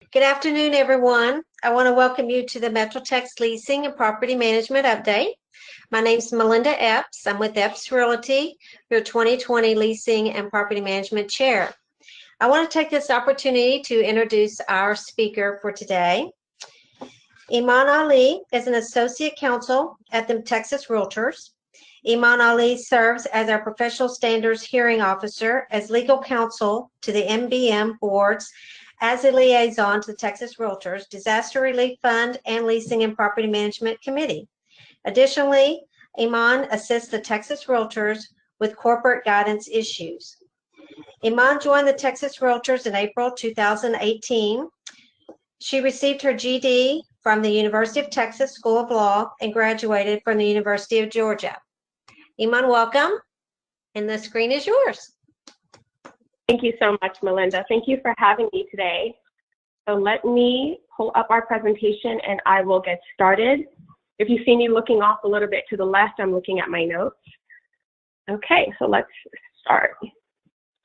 Good afternoon, everyone. I want to welcome you to the MetroTex Leasing and Property Management Update. My name is Melinda Epps. I'm with Epps Realty, your 2020 Leasing and Property Management Chair. I want to take this opportunity to introduce our speaker for today. Iman Ali is an Associate Counsel at the Texas Realtors. Iman Ali serves as our Professional Standards Hearing Officer as legal counsel to the MBM boards as a liaison to the Texas Realtors, Disaster Relief Fund, and Leasing and Property Management Committee. Additionally, Iman assists the Texas Realtors with corporate guidance issues. Iman joined the Texas Realtors in April 2018. She received her GD from the University of Texas School of Law and graduated from the University of Georgia. Iman, welcome, and the screen is yours. Thank you so much, Melinda. Thank you for having me today. So let me pull up our presentation and I will get started. If you see me looking off a little bit to the left, I'm looking at my notes. Okay, so let's start.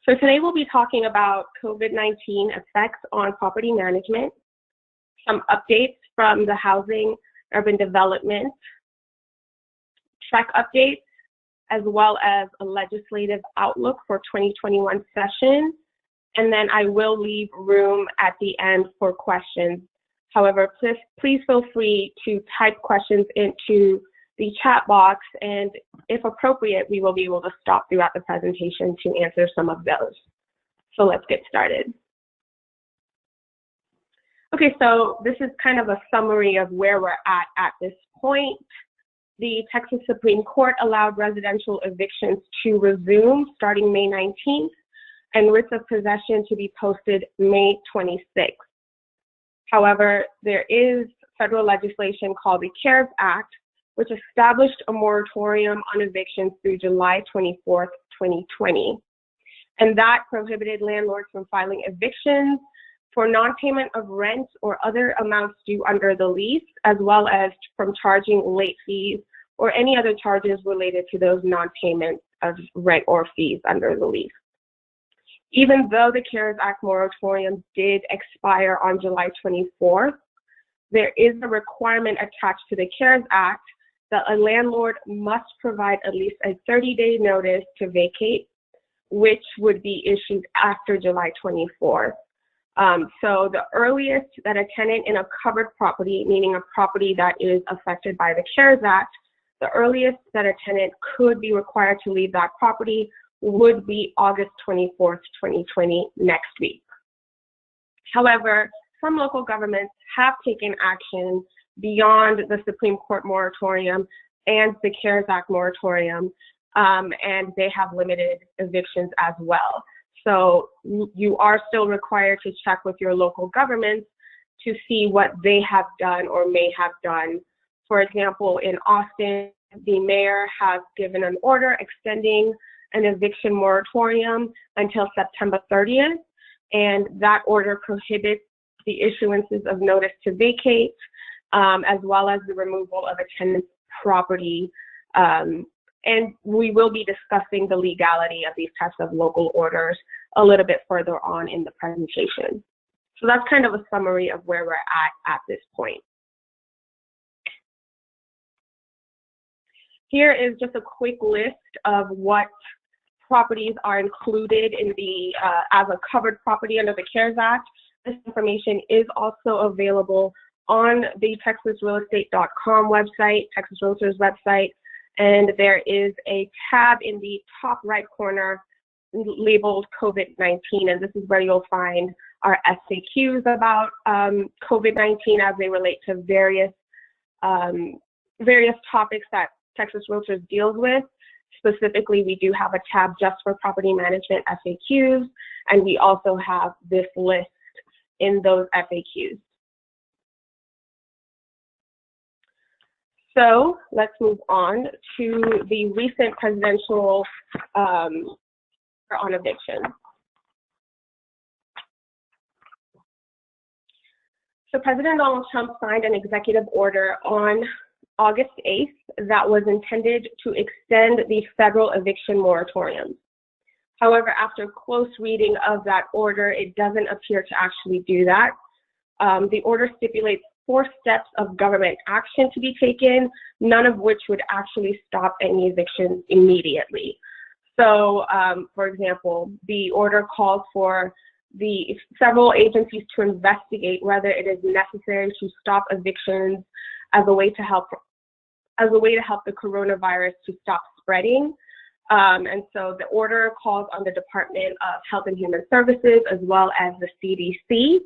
So today we'll be talking about COVID-19 effects on property management, some updates from the Housing Urban Development, track updates, as well as a legislative outlook for 2021 session. And then I will leave room at the end for questions. However, please feel free to type questions into the chat box, and if appropriate, we will be able to stop throughout the presentation to answer some of those. So let's get started. Okay, so this is kind of a summary of where we're at this point. The Texas Supreme Court allowed residential evictions to resume starting May 19th and writs of possession to be posted May 26th. However, there is federal legislation called the CARES Act, which established a moratorium on evictions through July 24th, 2020. And that prohibited landlords from filing evictions for non-payment of rent or other amounts due under the lease, as well as from charging late fees or any other charges related to those non-payments of rent or fees under the lease. Even though the CARES Act moratorium did expire on July 24th, there is a requirement attached to the CARES Act that a landlord must provide at least a 30-day notice to vacate, which would be issued after July 24th. So the earliest that a tenant in a covered property, meaning a property that is affected by the CARES Act, the earliest that a tenant could be required to leave that property would be August 24th, 2020, next week. However, some local governments have taken action beyond the Supreme Court moratorium and the CARES Act moratorium, and they have limited evictions as well. So you are still required to check with your local governments to see what they have done or may have done. For example, in Austin, the mayor has given an order extending an eviction moratorium until September 30th, and that order prohibits the issuances of notice to vacate, as well as the removal of a tenant's property. And we will be discussing the legality of these types of local orders a little bit further on in the presentation. So that's kind of a summary of where we're at this point. Here is just a quick list of what properties are included in the as a covered property under the CARES Act. This information is also available on the TexasRealEstate.com website, Texas Realtors website, and there is a tab in the top right corner labeled COVID-19, and this is where you'll find our FAQs about COVID-19 as they relate to various topics that Texas Realtors deals with. Specifically, we do have a tab just for property management FAQs, and we also have this list in those FAQs. So let's move on to the recent presidential on eviction. So President Donald Trump signed an executive order on August 8th that was intended to extend the federal eviction moratorium. However, after close reading of that order, it doesn't appear to actually do that. The order stipulates 4 steps of government action to be taken, none of which would actually stop any evictions immediately. So, for example, the order calls for the several agencies to investigate whether it is necessary to stop evictions as a way to help the coronavirus to stop spreading. And so the order calls on the Department of Health and Human Services as well as the CDC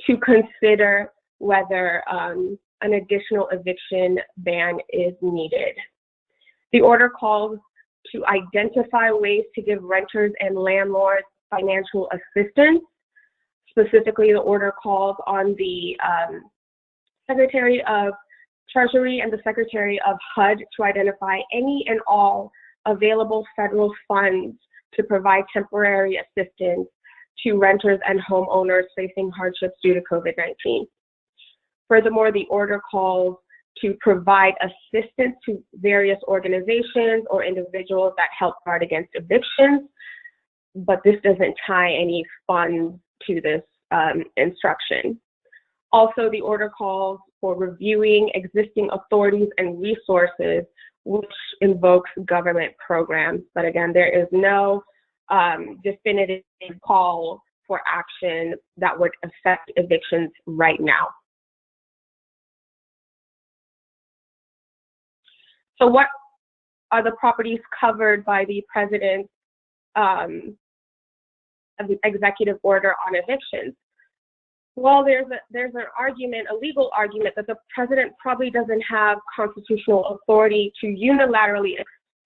to consider whether an additional eviction ban is needed. The order calls to identify ways to give renters and landlords financial assistance. Specifically, the order calls on the Secretary of Treasury and the Secretary of HUD to identify any and all available federal funds to provide temporary assistance to renters and homeowners facing hardships due to COVID-19. Furthermore, the order calls to provide assistance to various organizations or individuals that help guard against evictions, but this doesn't tie any funds to this instruction. Also, the order calls for reviewing existing authorities and resources which invokes government programs. But again, there is no definitive call for action that would affect evictions right now. So what are the properties covered by the President's executive order on evictions? Well, there's an argument, a legal argument, that the President probably doesn't have constitutional authority to unilaterally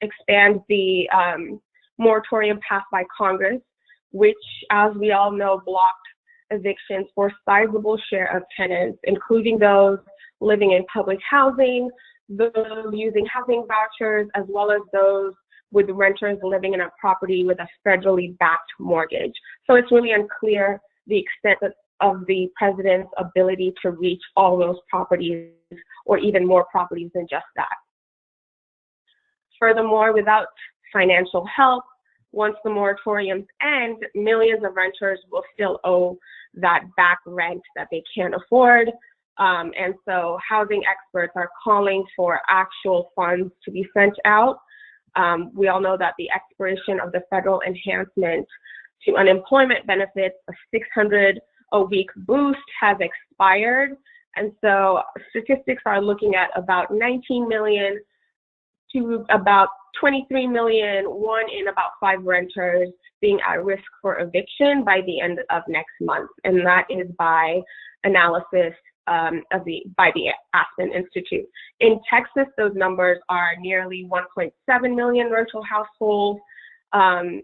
expand the moratorium passed by Congress, which, as we all know, blocked evictions for a sizable share of tenants, including those living in public housing, those using housing vouchers, as well as those with renters living in a property with a federally backed mortgage. So it's really unclear the extent of the President's ability to reach all those properties, or even more properties than just that. Furthermore, without financial help, once the moratoriums end, millions of renters will still owe that back rent that they can't afford. And so housing experts are calling for actual funds to be sent out. We all know that the expiration of the federal enhancement to unemployment benefits, a $600-a-week boost, has expired. And so statistics are looking at about 19 million to about 23 million, 1 in about 5 renters being at risk for eviction by the end of next month. And that is by analysis by the Aspen Institute. In Texas, those numbers are nearly 1.7 million rental households or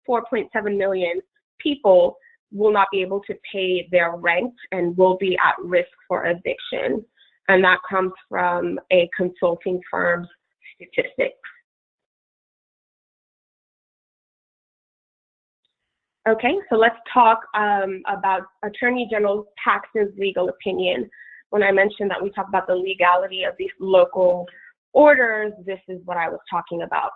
4.7 million people will not be able to pay their rent and will be at risk for eviction. And that comes from a consulting firm's statistics. Okay, so let's talk about Attorney General Paxton's legal opinion. When I mentioned that we talk about the legality of these local orders, this is what I was talking about.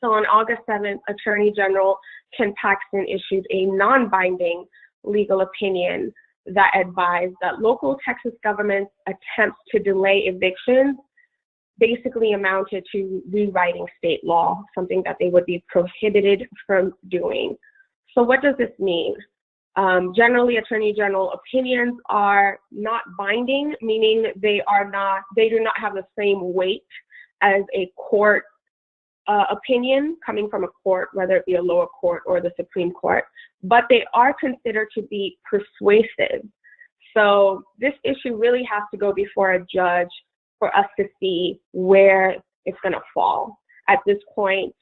So on August 7th, Attorney General Ken Paxton issued a non-binding legal opinion that advised that local Texas government's attempts to delay evictions basically amounted to rewriting state law, something that they would be prohibited from doing. So what does this mean? Generally, Attorney General opinions are not binding, meaning they do not have the same weight as a court opinion coming from a court, whether it be a lower court or the Supreme Court, but they are considered to be persuasive. So this issue really has to go before a judge for us to see where it's going to fall. At this point,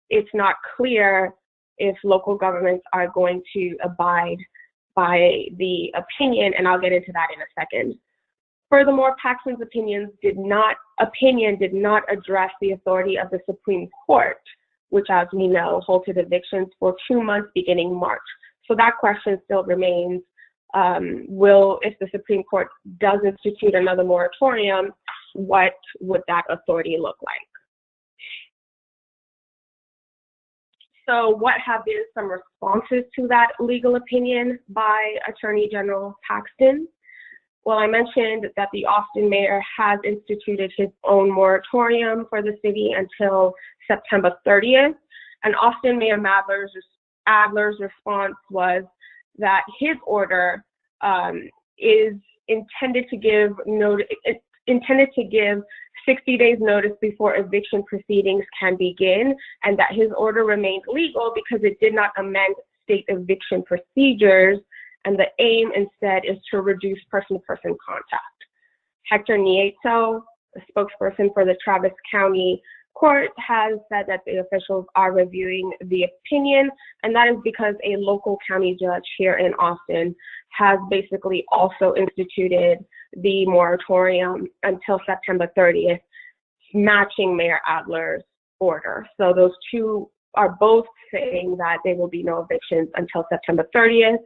it's not clear if local governments are going to abide by the opinion, and I'll get into that in a second. Furthermore, Paxton's opinion did not address the authority of the Supreme Court, which, as we know, halted evictions for 2 months beginning March. So that question still remains, if the Supreme Court does institute another moratorium, what would that authority look like? So what have been some responses to that legal opinion by Attorney General Paxton? Well, I mentioned that the Austin mayor has instituted his own moratorium for the city until September 30th. And Austin Mayor Adler's response was that his order is intended to give 60 days notice before eviction proceedings can begin, and that his order remains legal because it did not amend state eviction procedures, and the aim instead is to reduce person-to-person contact. Hector Nieto, a spokesperson for the Travis County Court, has said that the officials are reviewing the opinion, and that is because a local county judge here in Austin has basically also instituted the moratorium until September 30th, matching Mayor Adler's order. So those two are both saying that there will be no evictions until September 30th.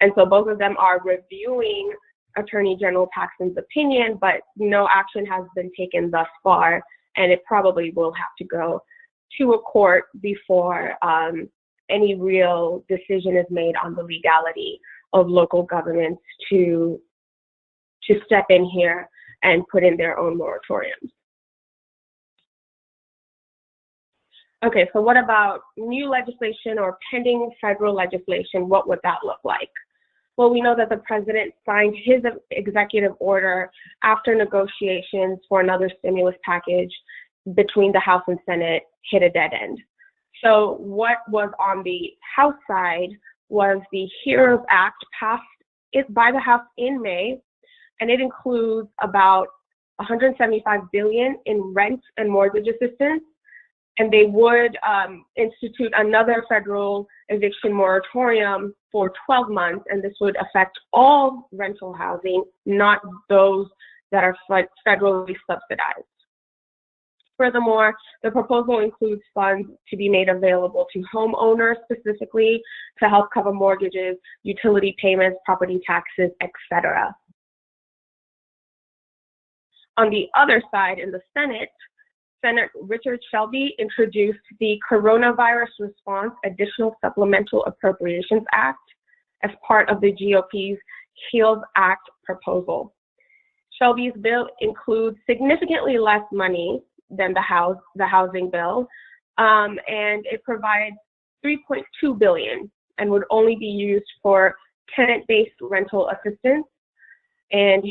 And so both of them are reviewing Attorney General Paxton's opinion, but no action has been taken thus far, and it probably will have to go to a court before any real decision is made on the legality of local governments to step in here and put in their own moratoriums. Okay, so what about new legislation or pending federal legislation? What would that look like? Well, we know that the president signed his executive order after negotiations for another stimulus package between the House and Senate hit a dead end. So what was on the House side was the HEROES Act passed by the House in May, and it includes about $175 billion in rent and mortgage assistance, and they would institute another federal eviction moratorium for 12 months, and this would affect all rental housing, not those that are federally subsidized. Furthermore, the proposal includes funds to be made available to homeowners specifically to help cover mortgages, utility payments, property taxes, etc. On the other side, in the Senate, Senator Richard Shelby introduced the Coronavirus Response Additional Supplemental Appropriations Act as part of the GOP's HEALS Act proposal. Shelby's bill includes significantly less money than the housing bill, and it provides $3.2 billion and would only be used for tenant-based rental assistance. And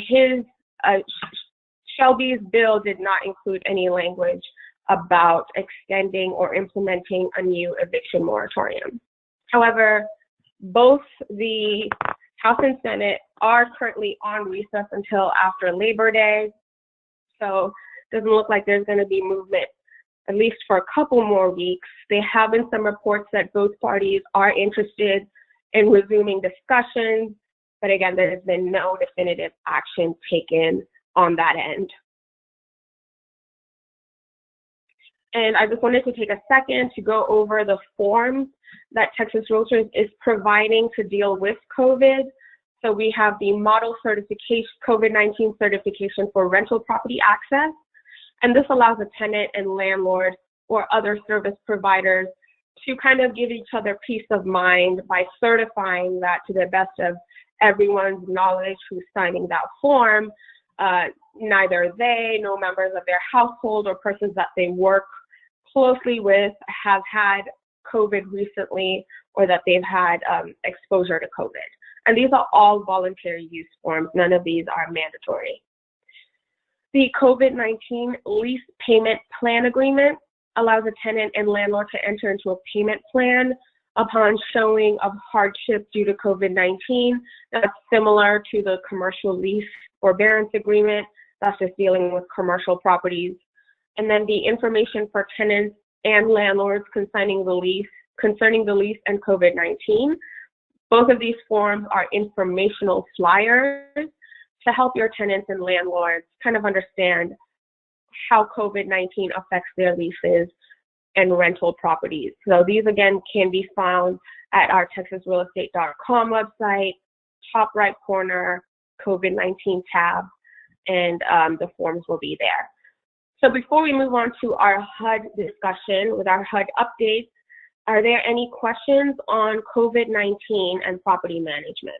Shelby's bill did not include any language about extending or implementing a new eviction moratorium. However, both the House and Senate are currently on recess until after Labor Day, so it doesn't look like there's going to be movement at least for a couple more weeks. There have been some reports that both parties are interested in resuming discussions, but again, there has been no definitive action taken on that end. And I just wanted to take a second to go over the forms that Texas Realtors is providing to deal with COVID. So we have the model certification, COVID-19 certification for rental property access. And this allows a tenant and landlord or other service providers to kind of give each other peace of mind by certifying that to the best of everyone's knowledge who's signing that form, neither they, no members of their household or persons that they work closely with have had COVID recently, or that they've had exposure to COVID. And these are all voluntary use forms. None of these are mandatory. The COVID-19 lease payment plan agreement allows a tenant and landlord to enter into a payment plan upon showing of hardship due to COVID-19. That's similar to the commercial lease forbearance agreement. That's just dealing with commercial properties. And then the information for tenants and landlords concerning the lease and COVID-19. Both of these forms are informational flyers to help your tenants and landlords kind of understand how COVID-19 affects their leases and rental properties. So these again can be found at our texasrealestate.com website, top right corner, COVID-19 tab, and the forms will be there. So before we move on to our HUD discussion with our HUD updates, Are there any questions on COVID-19 and property management?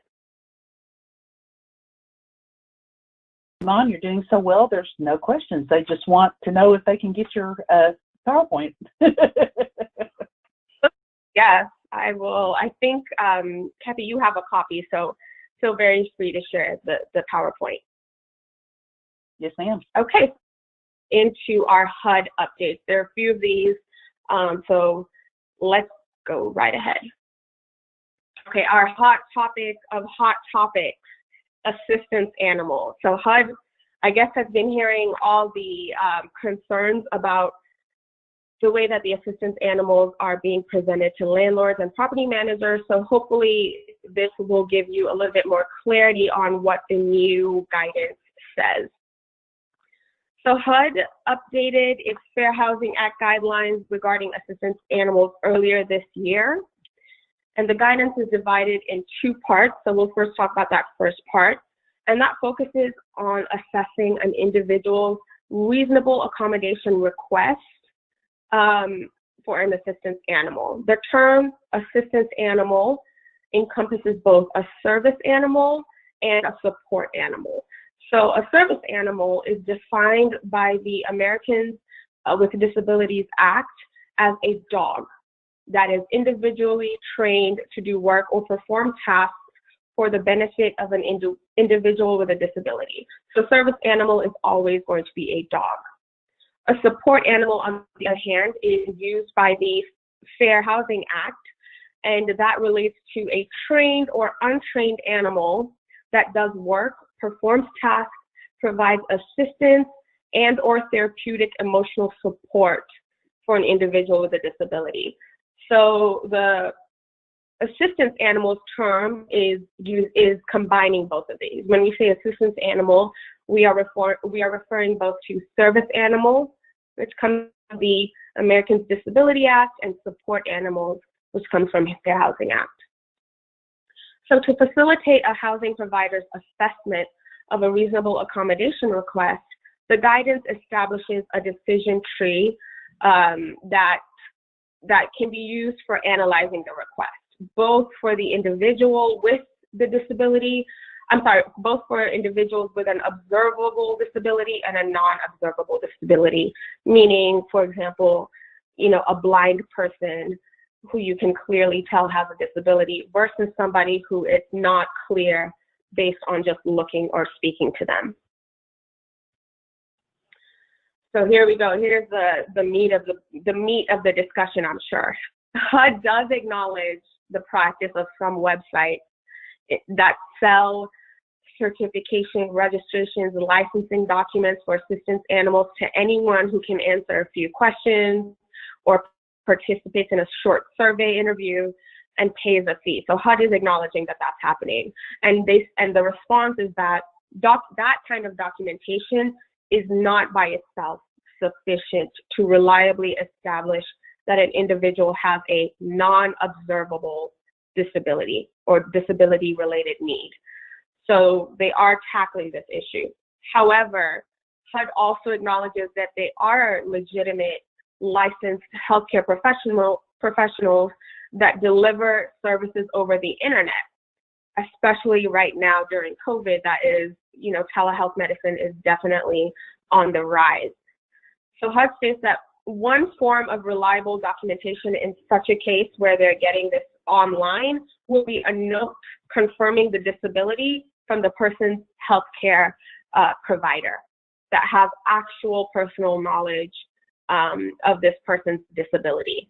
Iman, you're doing so well. There's no questions. They just want to know if they can get your PowerPoint. Yes, I will. I think, Kathy, you have a copy, so feel very free to share the PowerPoint. Yes, ma'am. Okay, into our HUD updates. There are a few of these, so let's go right ahead. Okay, our hot topic of hot topics, assistance animals. So HUD, I guess, has been hearing all the concerns about the way that the assistance animals are being presented to landlords and property managers. So hopefully this will give you a little bit more clarity on what the new guidance says. So HUD updated its Fair Housing Act guidelines regarding assistance animals earlier this year. And the guidance is divided in two parts. So we'll first talk about that first part. And that focuses on assessing an individual's reasonable accommodation request for an assistance animal. The term assistance animal encompasses both a service animal and a support animal. So a service animal is defined by the Americans with Disabilities Act as a dog that is individually trained to do work or perform tasks for the benefit of an individual with a disability. So service animal is always going to be a dog. A support animal, on the other hand, is used by the Fair Housing Act, and that relates to a trained or untrained animal that does work, performs tasks, provides assistance and or therapeutic emotional support for an individual with a disability. So the assistance animals term is combining both of these. When we say assistance animal, we are referring both to service animals, which comes from the Americans with Disabilities Act, and support animals, which comes from the Fair Housing Act. So to facilitate a housing provider's assessment of a reasonable accommodation request, the guidance establishes a decision tree that can be used for analyzing the request, both for the individual with the disability, both for individuals with an observable disability and a non-observable disability, meaning, for example, a blind person who you can clearly tell has a disability versus somebody who it's not clear based on just looking or speaking to them. So here we go. Here's the meat of the discussion, I'm sure. HUD does acknowledge the practice of some websites that sell certification, registrations, and licensing documents for assistance animals to anyone who can answer a few questions or participates in a short survey interview and pays a fee. So HUD is acknowledging that that's happening. And the response is that that kind of documentation is not by itself sufficient to reliably establish that an individual has a non-observable disability or disability-related need. So they are tackling this issue. However, HUD also acknowledges that they are legitimate licensed healthcare professionals that deliver services over the internet, especially right now during COVID. That is, telehealth medicine is definitely on the rise. So HUD states that one form of reliable documentation in such a case where they're getting this online will be a note confirming the disability from the person's healthcare provider that has actual personal knowledge of this person's disability.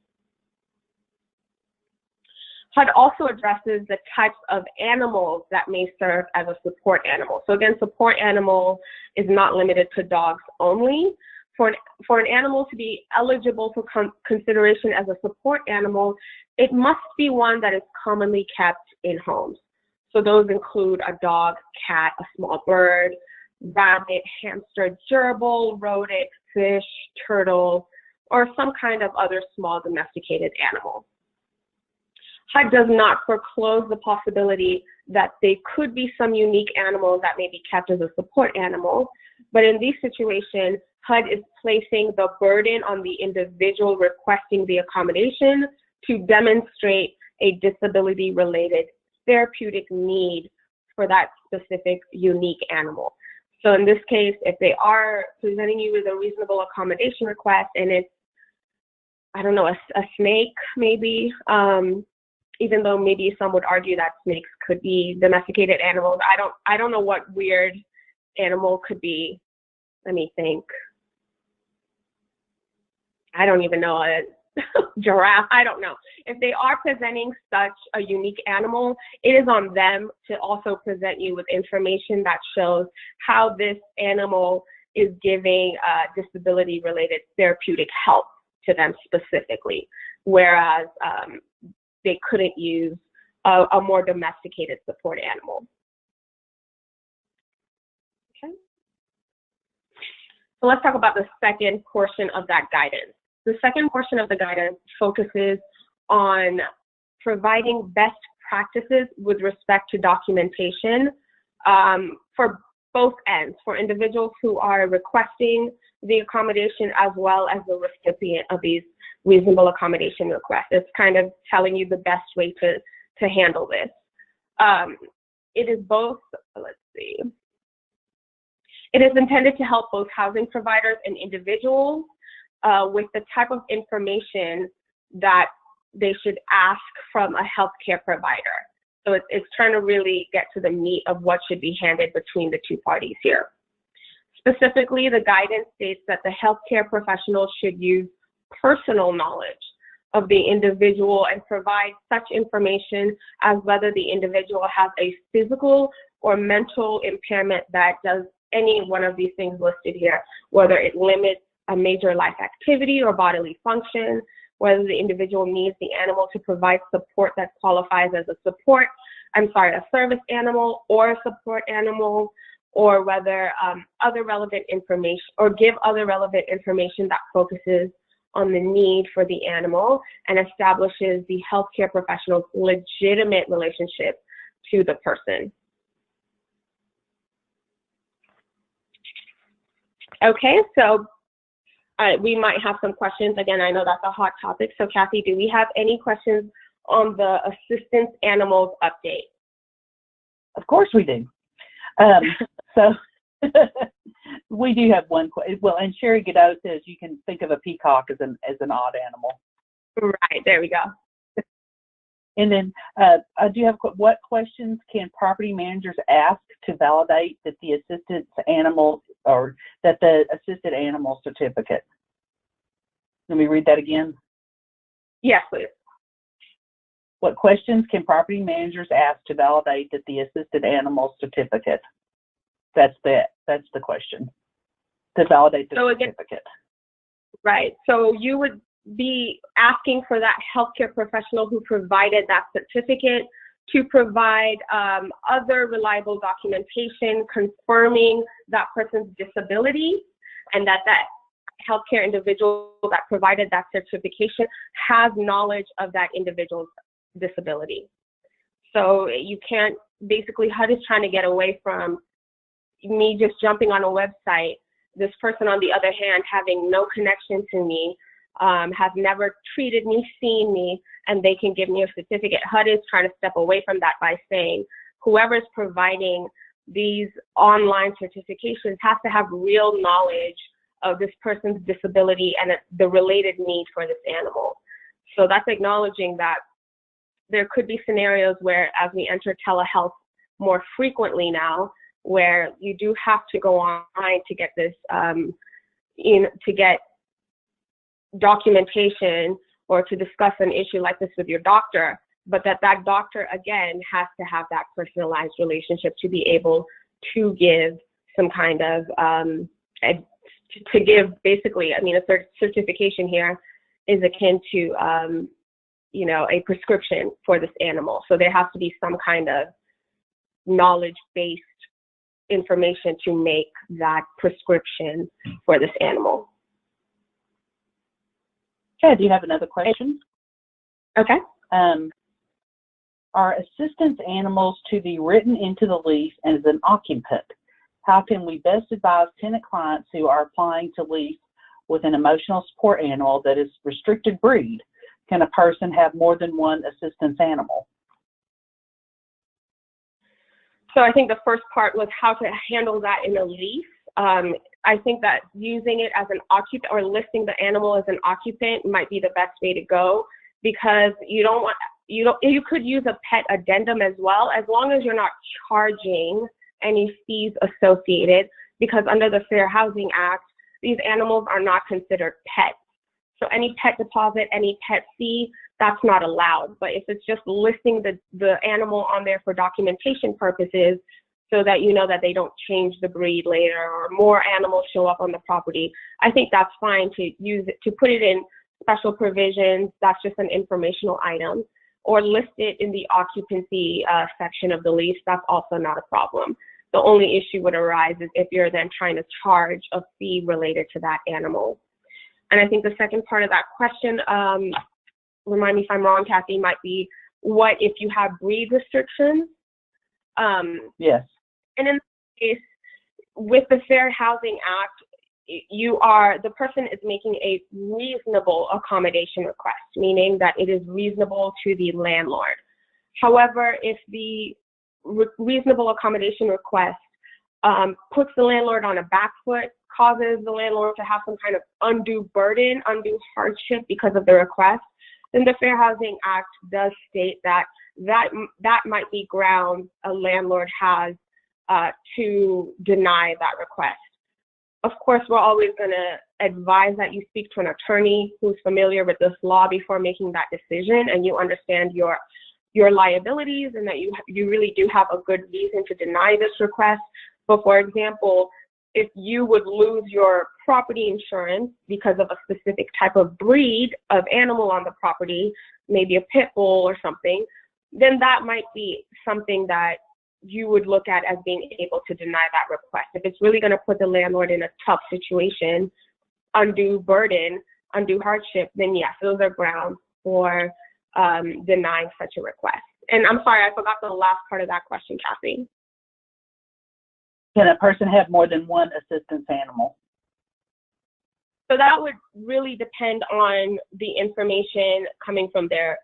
HUD also addresses the types of animals that may serve as a support animal. So again, support animal is not limited to dogs only. For an animal to be eligible for consideration as a support animal, it must be one that is commonly kept in homes. So those include a dog, cat, a small bird, rabbit, hamster, gerbil, rodent, fish, turtle, or some kind of other small domesticated animal. HUD does not foreclose the possibility that they could be some unique animals that may be kept as a support animal, but in these situations, HUD is placing the burden on the individual requesting the accommodation to demonstrate a disability-related therapeutic need for that specific unique animal. So in this case, if they are presenting you with a reasonable accommodation request and it's, I don't know, a snake maybe, even though maybe some would argue that snakes could be domesticated animals. I don't know what weird animal could be. Let me think. I don't even know, a giraffe, I don't know. If they are presenting such a unique animal, it is on them to also present you with information that shows how this animal is giving disability-related therapeutic help to them specifically, whereas they couldn't use a more domesticated support animal. Okay. So let's talk about the second portion of that guidance. The second portion of the guidance focuses on providing best practices with respect to documentation for both ends, for individuals who are requesting the accommodation as well as the recipient of these reasonable accommodation requests. It's kind of telling you the best way to handle this. It is both, let's see, it is intended to help both housing providers and individuals with the type of information that they should ask from a healthcare provider. So it's trying to really get to the meat of what should be handed between the two parties here. Specifically, the guidance states that the healthcare professional should use personal knowledge of the individual and provide such information as whether the individual has a physical or mental impairment that does any one of these things listed here, whether it limits a major life activity or bodily function, whether the individual needs the animal to provide support that qualifies as a service animal or a support animal, or whether other relevant information, or give other relevant information that focuses on the need for the animal and establishes the healthcare professional's legitimate relationship to the person. Okay, so we might have some questions. Again, I know that's a hot topic. So Kathy, do we have any questions on the assistance animals update? Of course we do. So we do have one question. Well, and Sherry Godot says you can think of a peacock as an odd animal. Right, there we go. And then I do have, what questions can property managers ask to validate that the assisted animal, or that the assisted animal certificate? Let me read that again. Yes, please. What questions can property managers ask to validate that the assisted animal certificate? That's the question. To validate the certificate. Right. So you would be asking for that healthcare professional who provided that certificate to provide other reliable documentation confirming that person's disability, and that healthcare individual that provided that certification has knowledge of that individual's disability. So you can't, basically HUD is trying to get away from me just jumping on a website, this person on the other hand having no connection to me, have never treated me, seen me, and they can give me a certificate. HUD is trying to step away from that by saying whoever's providing these online certifications has to have real knowledge of this person's disability and the related need for this animal. So that's acknowledging that there could be scenarios where, as we enter telehealth more frequently now, where you do have to go online to get this, to get documentation or to discuss an issue like this with your doctor, but that doctor, again, has to have that personalized relationship to be able to give some kind of, to give basically, I mean, a certification here is akin to, a prescription for this animal. So there has to be some kind of knowledge-based information to make that prescription for this animal. Okay, do you have another question? Okay. Are assistance animals to be written into the lease as an occupant? How can we best advise tenant clients who are applying to lease with an emotional support animal that is restricted breed can a person have more than one assistance animal? So I think the first part was how to handle that in a lease. I think that using it as an occupant or listing the animal as an occupant might be the best way to go, because you could use a pet addendum as well, as long as you're not charging any fees associated, because under the Fair Housing Act, these animals are not considered pets. So any pet deposit, any pet fee, that's not allowed. But if it's just listing the animal on there for documentation purposes, so that you know that they don't change the breed later or more animals show up on the property, I think that's fine to use it, to put it in special provisions. That's just an informational item, or list it in the occupancy section of the lease. That's also not a problem. The only issue would arise is if you're then trying to charge a fee related to that animal. And I think the second part of that question, remind me if I'm wrong, Kathy, might be, what if you have breed restrictions? Yes. And in this case, with the Fair Housing Act, the person is making a reasonable accommodation request, meaning that it is reasonable to the landlord. However, if the reasonable accommodation request puts the landlord on a back foot, causes the landlord to have some kind of undue burden, undue hardship because of the request, then the Fair Housing Act does state that might be grounds a landlord has to deny that request. Of course, we're always going to advise that you speak to an attorney who's familiar with this law before making that decision, and you understand your liabilities, and that you really do have a good reason to deny this request. But for example, if you would lose your property insurance because of a specific type of breed of animal on the property, maybe a pit bull or something, then that might be something that you would look at as being able to deny that request. If it's really going to put the landlord in a tough situation, undue burden, undue hardship, then yes, those are grounds for denying such a request. And I'm sorry, I forgot the last part of that question, Kathy. Can a person have more than one assistance animal? So that would really depend on the information coming from their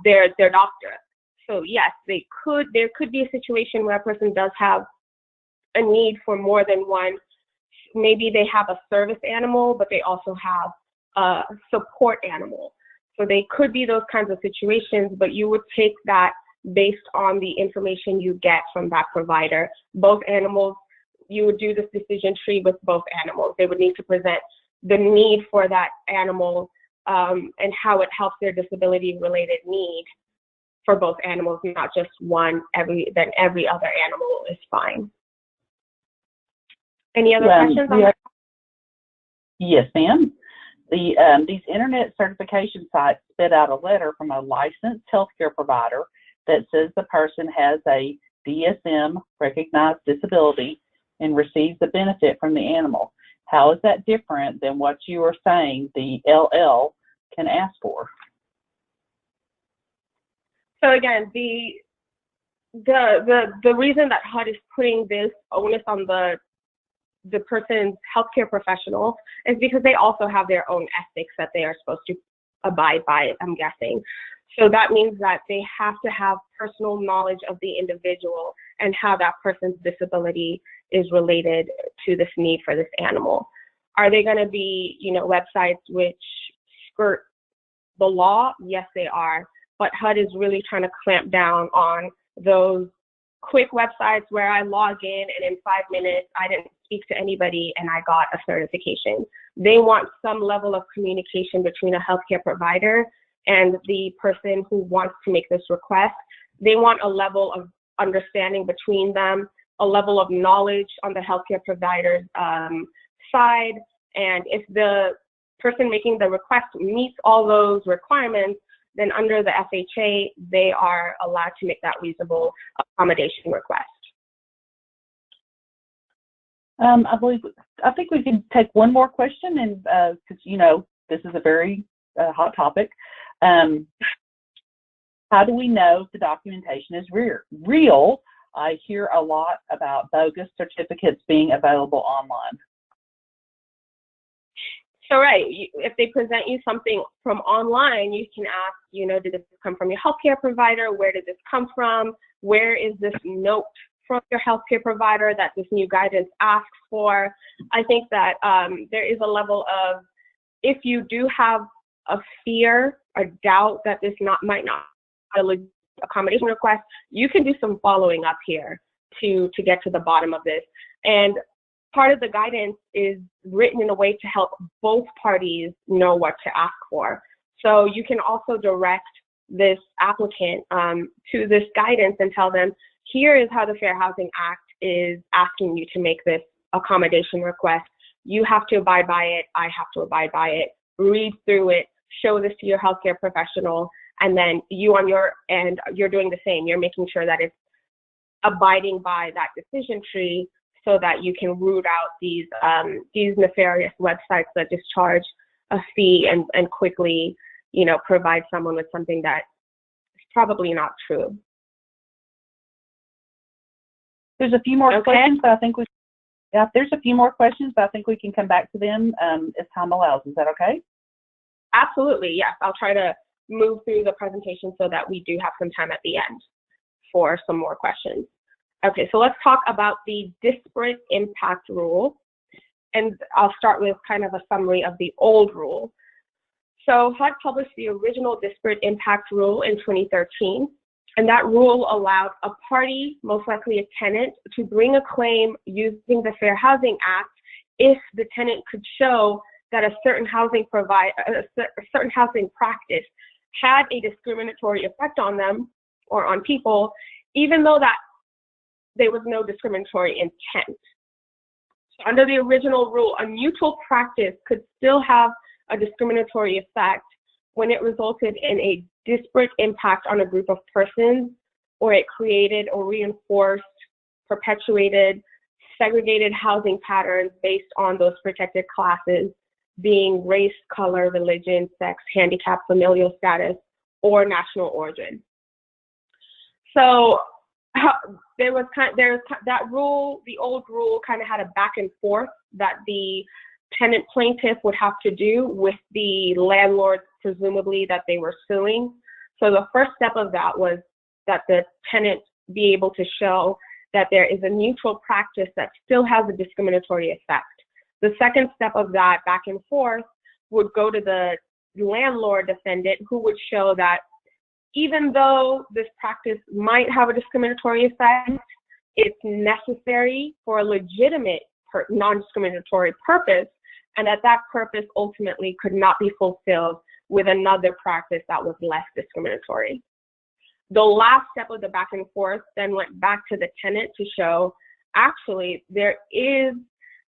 doctor. So yes, there could be a situation where a person does have a need for more than one. Maybe they have a service animal, but they also have a support animal. So they could be those kinds of situations, but you would take that based on the information you get from that provider. Both animals, you would do this decision tree with both animals. They would need to present the need for that animal and how it helps their disability-related need for both animals, not just one. Then every other animal is fine. Any other questions on that? Yes, ma'am. These internet certification sites spit out a letter from a licensed healthcare provider that says the person has a DSM recognized disability and receives the benefit from the animal. How is that different than what you are saying the LL can ask for? So again, the reason that HUD is putting this onus on the person's healthcare professional is because they also have their own ethics that they are supposed to abide by, I'm guessing. So that means that they have to have personal knowledge of the individual and how that person's disability is related to this need for this animal. Are they going to be, websites which skirt the law? Yes, they are. But HUD is really trying to clamp down on those quick websites where I log in and in 5 minutes I didn't speak to anybody and I got a certification. They want some level of communication between a healthcare provider and the person who wants to make this request. They want a level of understanding between them, a level of knowledge on the healthcare provider's side. And if the person making the request meets all those requirements, then under the FHA, they are allowed to make that reasonable accommodation request. I think we can take one more question, and because this is a very hot topic. How do we know if the documentation is real? I hear a lot about bogus certificates being available online. So right, if they present you something from online, you can ask, you know, did this come from your healthcare provider? Where did this come from? Where is this note from your healthcare provider that this new guidance asks for? I think that there is a level of, if you do have a fear or doubt that this might not be a legit accommodation request, you can do some following up here to get to the bottom of this. And part of the guidance is written in a way to help both parties know what to ask for. So you can also direct this applicant to this guidance and tell them, here is how the Fair Housing Act is asking you to make this accommodation request. You have to abide by it. I have to abide by it. Read through it. Show this to your healthcare professional. And then you on your end, you're doing the same. You're making sure that it's abiding by that decision tree so that you can root out these nefarious websites that just charge a fee and quickly, you know, provide someone with something that is probably not true. There's a few more questions, but I think there's a few more questions, but I think we can come back to them as time allows. Is that okay? Absolutely, yes. I'll try to move through the presentation so that we do have some time at the end for some more questions. Okay, so let's talk about the disparate impact rule. And I'll start with kind of a summary of the old rule. So HUD published the original disparate impact rule in 2013. And that rule allowed a party, most likely a tenant, to bring a claim using the Fair Housing Act if the tenant could show that a certain housing practice had a discriminatory effect on them or on people, even though that there was no discriminatory intent. So under the original rule, a mutual practice could still have a discriminatory effect when it resulted in a disparate impact on a group of persons, or it created or reinforced, perpetuated, segregated housing patterns based on those protected classes being race, color, religion, sex, handicap, familial status, or national origin. So that rule, the old rule kind of had a back and forth that the tenant plaintiff would have to do with the landlord, presumably, that they were suing. So the first step of that was that the tenant be able to show that there is a mutual practice that still has a discriminatory effect. The second step of that back and forth would go to the landlord defendant, who would show that even though this practice might have a discriminatory effect, it's necessary for a legitimate non-discriminatory purpose, and that purpose ultimately could not be fulfilled with another practice that was less discriminatory. The last step of the back and forth then went back to the tenant to show, actually, there is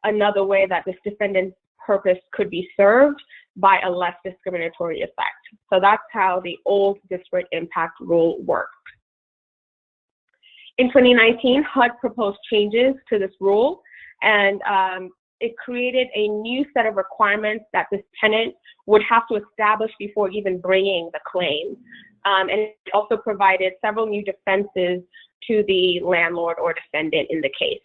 another way that this defendant's purpose could be served by a less discriminatory effect. So that's how the old disparate impact rule worked. In 2019, HUD proposed changes to this rule, and it created a new set of requirements that this tenant would have to establish before even bringing the claim. And it also provided several new defenses to the landlord or defendant in the case.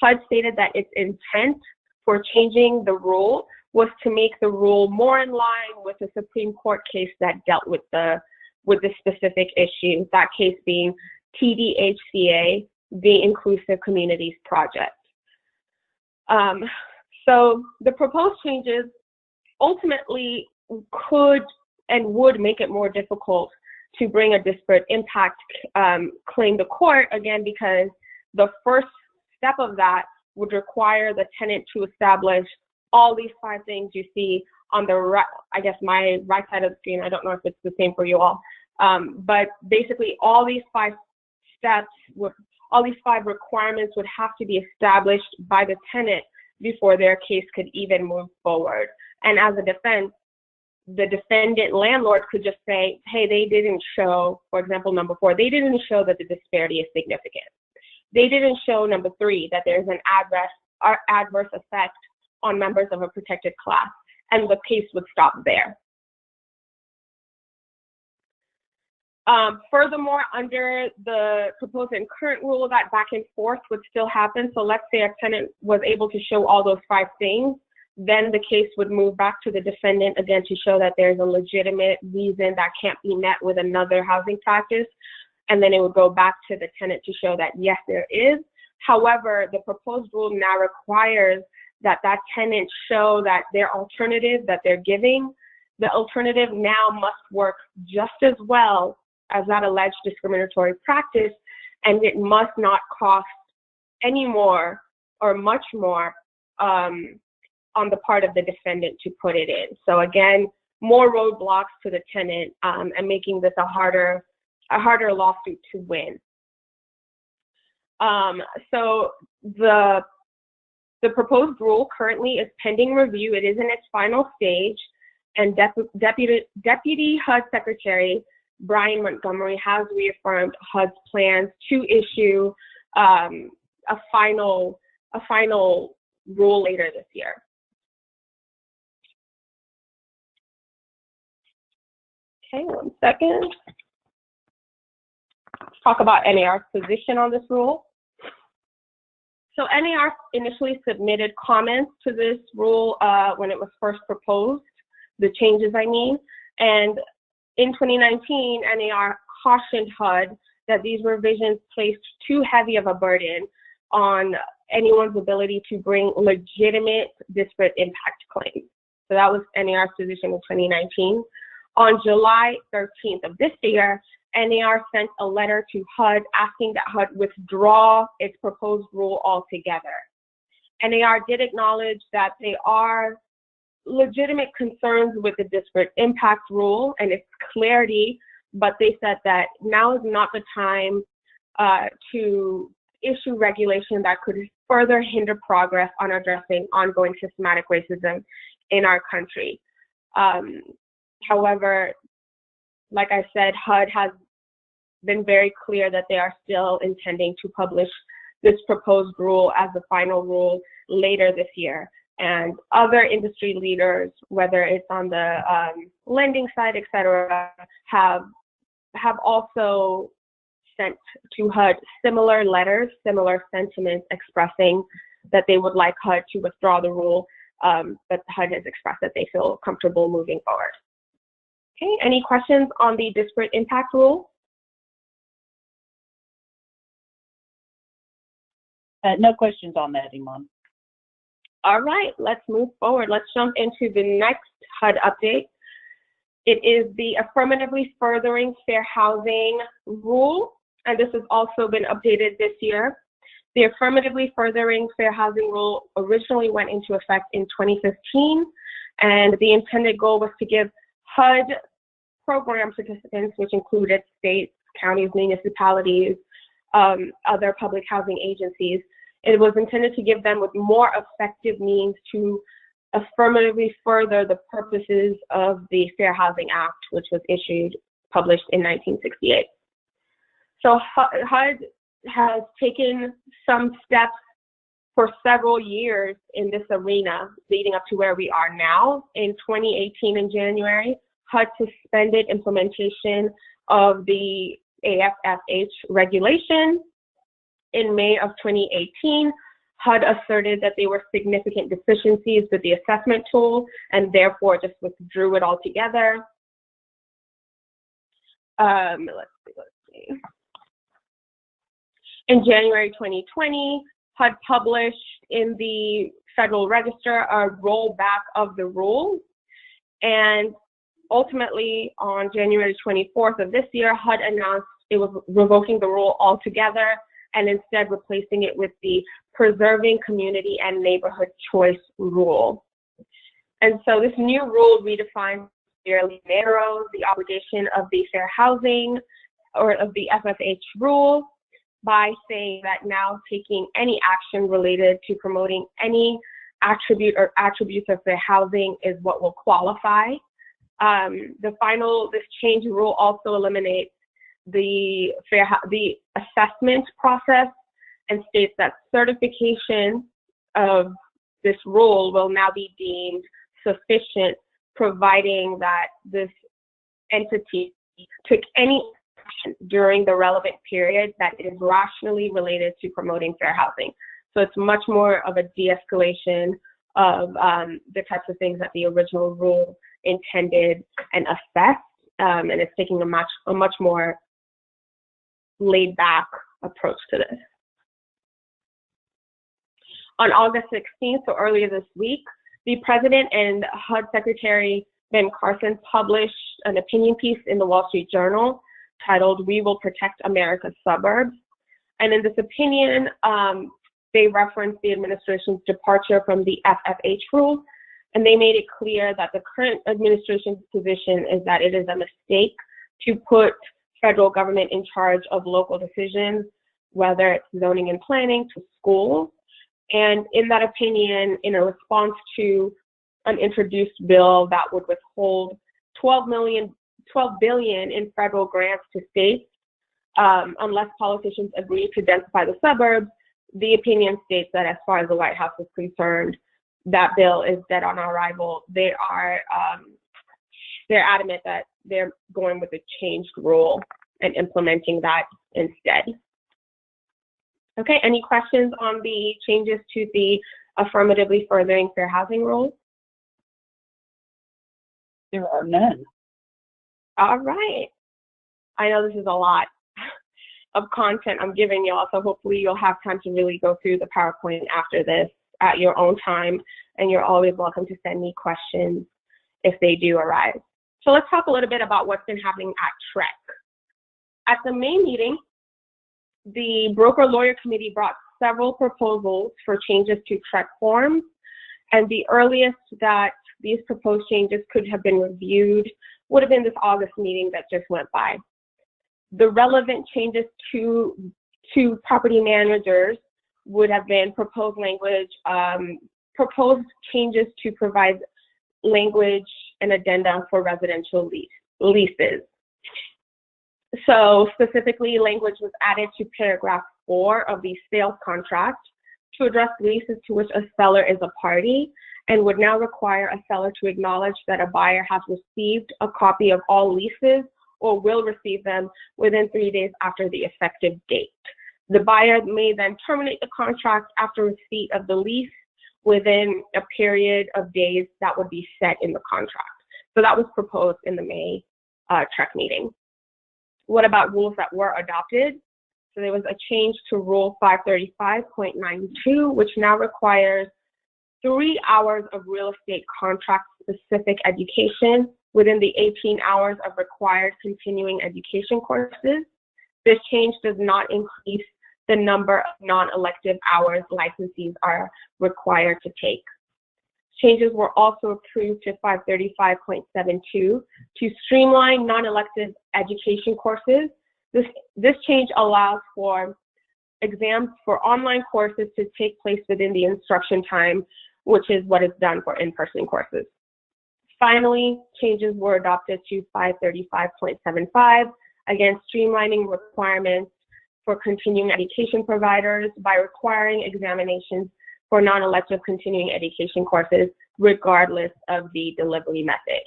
HUD stated that its intent for changing the rule was to make the rule more in line with the Supreme Court case that dealt with the specific issue, that case being TDHCA, the Inclusive Communities Project. So the proposed changes ultimately could and would make it more difficult to bring a disparate impact claim to court, again, because the first step of that would require the tenant to establish all these 5 things you see on the right, I guess my right side of the screen. I don't know if it's the same for you all, but basically all these 5 steps, all these 5 requirements would have to be established by the tenant before their case could even move forward. And as a defense, the defendant landlord could just say, hey, they didn't show, for example, number 4, they didn't show that the disparity is significant. They didn't show, number 3, that there's an adverse effect on members of a protected class, and the case would stop there. Furthermore, under the proposed and current rule, that back and forth would still happen. So let's say a tenant was able to show all those 5 things, then the case would move back to the defendant again to show that there's a legitimate reason that can't be met with another housing practice. And then it would go back to the tenant to show that, yes, there is. However, the proposed rule now requires that that tenant show that their alternative that they're giving, the alternative now must work just as well as that alleged discriminatory practice, and it must not cost any more or much more on the part of the defendant to put it in. So again, more roadblocks to the tenant and making this a harder lawsuit to win. So the proposed rule currently is pending review. It is in its final stage, and Deputy HUD Secretary Brian Montgomery has reaffirmed HUD's plans to issue a final rule later this year. Okay, 1 second. Let's talk about NAR's position on this rule. So NAR initially submitted comments to this rule when it was first proposed, the changes I mean, and in 2019, NAR cautioned HUD that these revisions placed too heavy of a burden on anyone's ability to bring legitimate disparate impact claims. So that was NAR's position in 2019. On July 13th of this year, NAR sent a letter to HUD asking that HUD withdraw its proposed rule altogether. NAR did acknowledge that there are legitimate concerns with the disparate impact rule and its clarity, but they said that now is not the time to issue regulation that could further hinder progress on addressing ongoing systematic racism in our country. However, like I said, HUD has been very clear that they are still intending to publish this proposed rule as the final rule later this year. And other industry leaders, whether it's on the lending side, et cetera, have also sent to HUD similar letters, similar sentiments expressing that they would like HUD to withdraw the rule, but HUD has expressed that they feel comfortable moving forward. Okay, any questions on the disparate impact rule? No questions on that, Iman. All right, let's move forward. Let's jump into the next HUD update. It is the Affirmatively Furthering Fair Housing rule, and this has also been updated this year. The Affirmatively Furthering Fair Housing rule originally went into effect in 2015, and the intended goal was to give HUD program participants, which included states, counties, municipalities, other public housing agencies. It was intended to give them with more effective means to affirmatively further the purposes of the Fair Housing Act, which was published in 1968. So HUD has taken some steps for several years in this arena leading up to where we are now. In 2018, in January, HUD suspended implementation of the AFFH regulation. In May of 2018, HUD asserted that there were significant deficiencies with the assessment tool and therefore just withdrew it altogether. Let's see. In January 2020, HUD published in the Federal Register a rollback of the rule. And ultimately, on January 24th of this year, HUD announced it was revoking the rule altogether and instead replacing it with the Preserving Community and Neighborhood Choice rule. And so this new rule redefines, severely narrows the obligation of the fair housing or of the FFH rule by saying that now taking any action related to promoting any attribute or attributes of fair housing is what will qualify. This change rule also eliminates the assessment process and states that certification of this rule will now be deemed sufficient, providing that this entity took any action during the relevant period that is rationally related to promoting fair housing. So it's much more of a de-escalation of the types of things that the original rule intended and assessed, and it's taking a much more laid back approach to this. On August 16th, so earlier this week, the President and HUD Secretary Ben Carson published an opinion piece in the Wall Street Journal titled "We Will Protect America's Suburbs." And in this opinion, they referenced the administration's departure from the AFFH rule, and they made it clear that the current administration's position is that it is a mistake to put federal government in charge of local decisions, whether it's zoning and planning to schools. And in that opinion, in a response to an introduced bill that would withhold $12 billion in federal grants to states unless politicians agree to densify the suburbs, the opinion states that as far as the White House is concerned, that bill is dead on arrival. They're adamant that they're going with a changed rule and implementing that instead. Okay, any questions on the changes to the affirmatively furthering fair housing rule? There are none. All right. I know this is a lot of content I'm giving y'all, so hopefully you'll have time to really go through the PowerPoint after this at your own time, and you're always welcome to send me questions if they do arise. So let's talk a little bit about what's been happening at TREC. At the May meeting, the Broker-Lawyer Committee brought several proposals for changes to TREC forms, and the earliest that these proposed changes could have been reviewed would have been this August meeting that just went by. The relevant changes to property managers would have been proposed changes to provide language and addenda for residential leases. So specifically, language was added to paragraph 4 of the sales contract to address leases to which a seller is a party, and would now require a seller to acknowledge that a buyer has received a copy of all leases or will receive them within 3 days after the effective date. The buyer may then terminate the contract after receipt of the lease within a period of days that would be set in the contract. So that was proposed in the May TREC meeting. What about rules that were adopted? So there was a change to Rule 535.92, which now requires 3 hours of real estate contract-specific education within the 18 hours of required continuing education courses. This change does not increase the number of non-elective hours licensees are required to take. Changes were also approved to 535.72 to streamline non-elective education courses. This change allows for exams for online courses to take place within the instruction time, which is what is done for in-person courses. Finally, changes were adopted to 535.75, again, streamlining requirements for continuing education providers by requiring examinations for non-elective continuing education courses, regardless of the delivery method.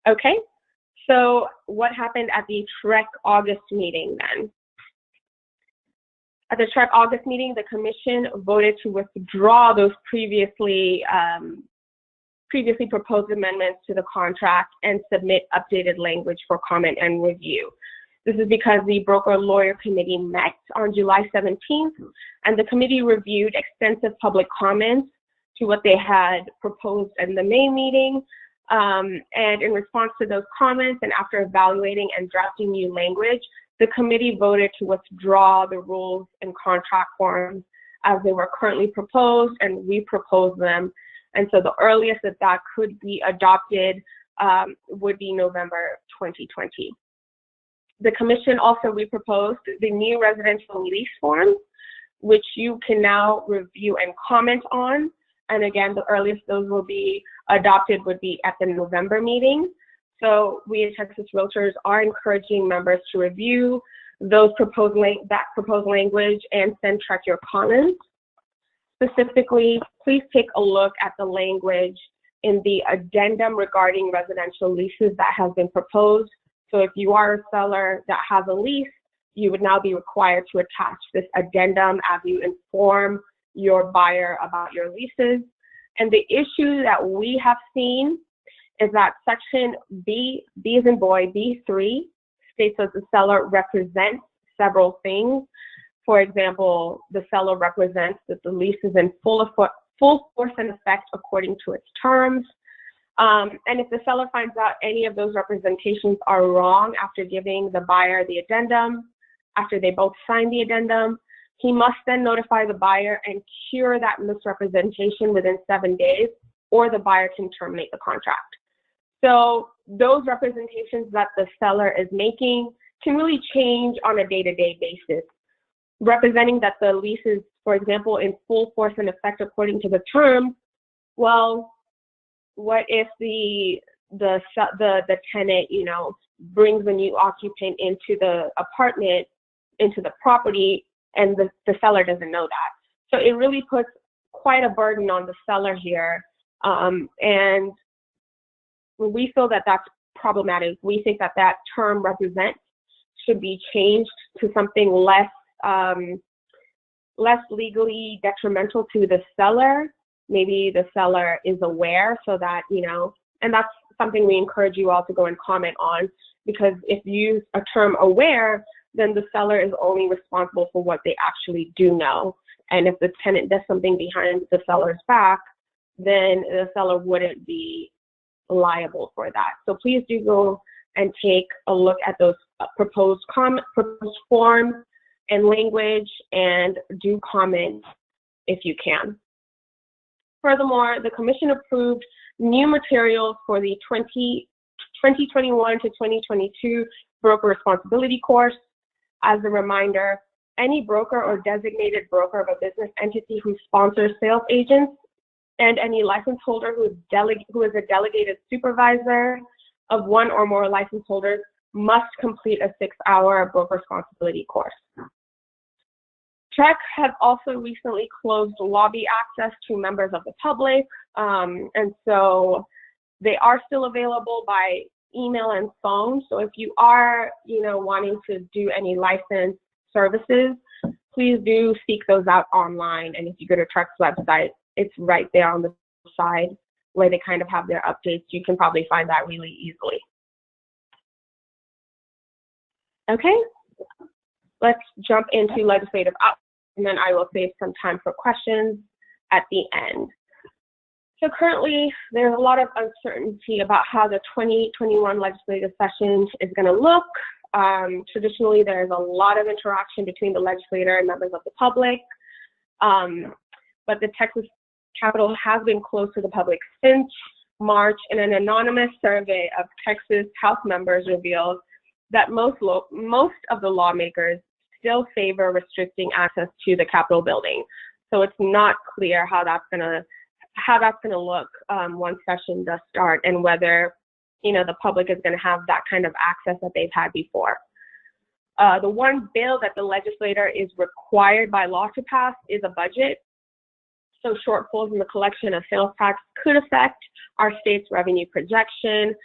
Okay, so what happened at the TREC August meeting then? At the TREC August meeting, the Commission voted to withdraw those previously proposed amendments to the contract and submit updated language for comment and review. This is because the Broker-Lawyer Committee met on July 17th, and the committee reviewed extensive public comments to what they had proposed in the May meeting. And in response to those comments, and after evaluating and drafting new language, the committee voted to withdraw the rules and contract forms as they were currently proposed and repropose them. And so the earliest that could be adopted would be November 2020. The Commission also reproposed the new residential lease forms, which you can now review and comment on. And again, the earliest those will be adopted would be at the November meeting. So we at Texas Realtors are encouraging members to review those proposed language and send TREC your comments. Specifically, please take a look at the language in the addendum regarding residential leases that has been proposed. So if you are a seller that has a lease, you would now be required to attach this addendum as you inform your buyer about your leases. And the issue that we have seen is that section B as in boy, B3, states that the seller represents several things. For example, the seller represents that the lease is in full force and effect according to its terms. And if the seller finds out any of those representations are wrong after giving the buyer the addendum, after they both sign the addendum, he must then notify the buyer and cure that misrepresentation within 7 days, or the buyer can terminate the contract. So those representations that the seller is making can really change on a day-to-day basis. Representing that the lease is, for example, in full force and effect according to the terms, well, what if the tenant, you know, brings a new occupant into the apartment, into the property, and the seller doesn't know that? So it really puts quite a burden on the seller here. And we feel that that's problematic. We think that that term represent should be changed to something less legally detrimental to the seller. Maybe the seller is aware, so that, you know, and that's something we encourage you all to go and comment on, because if you use a term aware, then the seller is only responsible for what they actually do know. And if the tenant does something behind the seller's back, then the seller wouldn't be liable for that. So please do go and take a look at those proposed forms and language, and do comment if you can. Furthermore, the Commission approved new materials for the 2021 to 2022 broker responsibility course. As a reminder, any broker or designated broker of a business entity who sponsors sales agents, and any license holder who is a delegated supervisor of one or more license holders must complete a 6-hour broker responsibility course. TREC has also recently closed lobby access to members of the public, and so they are still available by email and phone. So if you are, you know, wanting to do any license services, please do seek those out online. And if you go to TREC's website, it's right there on the side where they kind of have their updates. You can probably find that really easily. Okay, let's jump into legislative outcomes, and then I will save some time for questions at the end. So currently, there's a lot of uncertainty about how the 2021 legislative session is going to look. Traditionally, there's a lot of interaction between the legislator and members of the public, but the Texas Capitol has been closed to the public since March, and an anonymous survey of Texas House members revealed that most of the lawmakers still favor restricting access to the Capitol building. So it's not clear how that's gonna look once session does start, and whether, you know, the public is gonna have that kind of access that they've had before. The one bill that the legislator is required by law to pass is a budget. So shortfalls in the collection of sales tax could affect our state's revenue projection.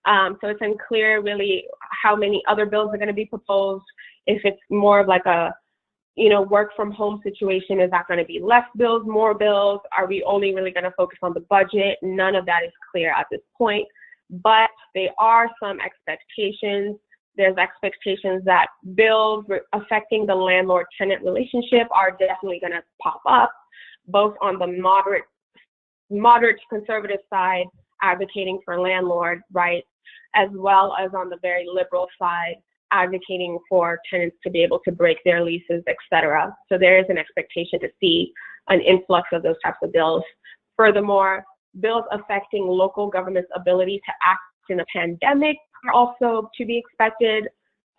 So it's unclear really how many other bills are going to be proposed. If it's more of like a, you know, work from home situation, is that going to be less bills, more bills? Are we only really going to focus on the budget? None of that is clear at this point, but there are some expectations. There's expectations that bills affecting the landlord-tenant relationship are definitely going to pop up, both on the moderate to conservative side, advocating for landlord rights, as well as on the very liberal side, advocating for tenants to be able to break their leases, etc. So there is an expectation to see an influx of those types of bills. Furthermore, bills affecting local government's ability to act in a pandemic are also to be expected.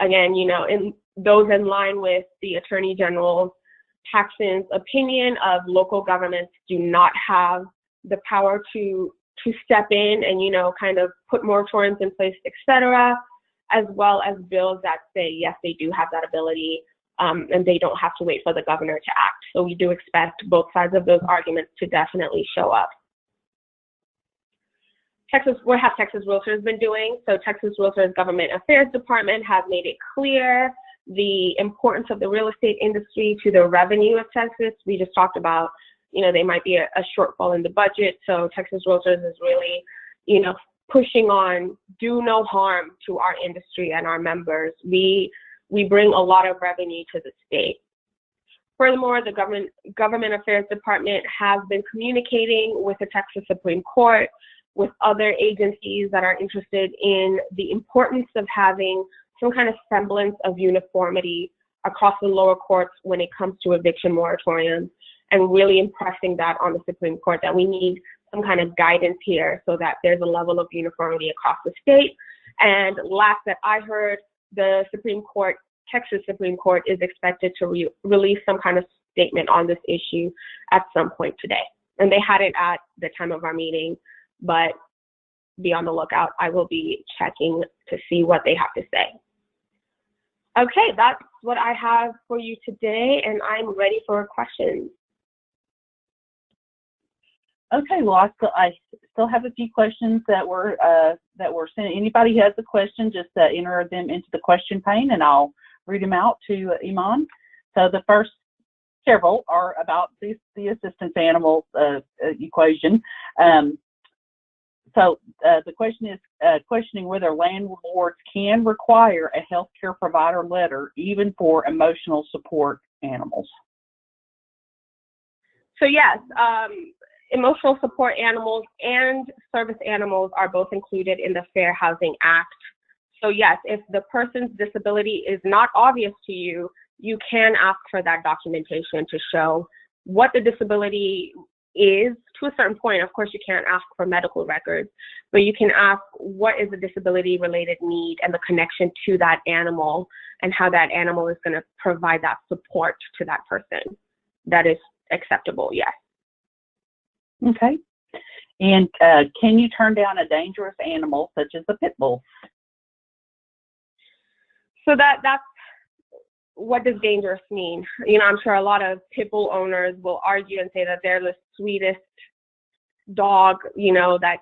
Again, you know, those in line with the Attorney General Paxton's opinion of local governments do not have the power to step in and, you know, kind of put moratoriums in place, etc., as well as bills that say, yes, they do have that ability, and they don't have to wait for the governor to act. So we do expect both sides of those arguments to definitely show up. What have Texas Realtors been doing? So Texas Realtors Government Affairs Department has made it clear the importance of the real estate industry to the revenue of Texas. We just talked about, there might be a shortfall in the budget. So Texas Realtors is really, pushing on do no harm to our industry and our members. We bring a lot of revenue to the state. Furthermore, the Government Affairs Department has been communicating with the Texas Supreme Court, with other agencies that are interested in the importance of having some kind of semblance of uniformity across the lower courts when it comes to eviction moratoriums, and really impressing that on the Supreme Court that we need some kind of guidance here so that there's a level of uniformity across the state. And last that I heard, the Texas Supreme Court is expected to release some kind of statement on this issue at some point today. And they had it at the time of our meeting, but be on the lookout. I will be checking to see what they have to say. Okay, that's what I have for you today, and I'm ready for questions. Okay, well, I still have a few questions that were sent. Anybody who has a question, just enter them into the question pane, and I'll read them out to Iman. So the first several are about the assistance animal equation. So the question is questioning whether landlords can require a healthcare provider letter even for emotional support animals. So yes, emotional support animals and service animals are both included in the Fair Housing Act. So yes, if the person's disability is not obvious to you, you can ask for that documentation to show what the disability is to a certain point. Of course, you can't ask for medical records, but you can ask what is the disability related need and the connection to that animal and how that animal is going to provide that support to that person. That is acceptable, yes. Okay. And can you turn down a dangerous animal such as a pit bull? So that's, what does dangerous mean? I'm sure a lot of pit bull owners will argue and say that they're the sweetest dog, that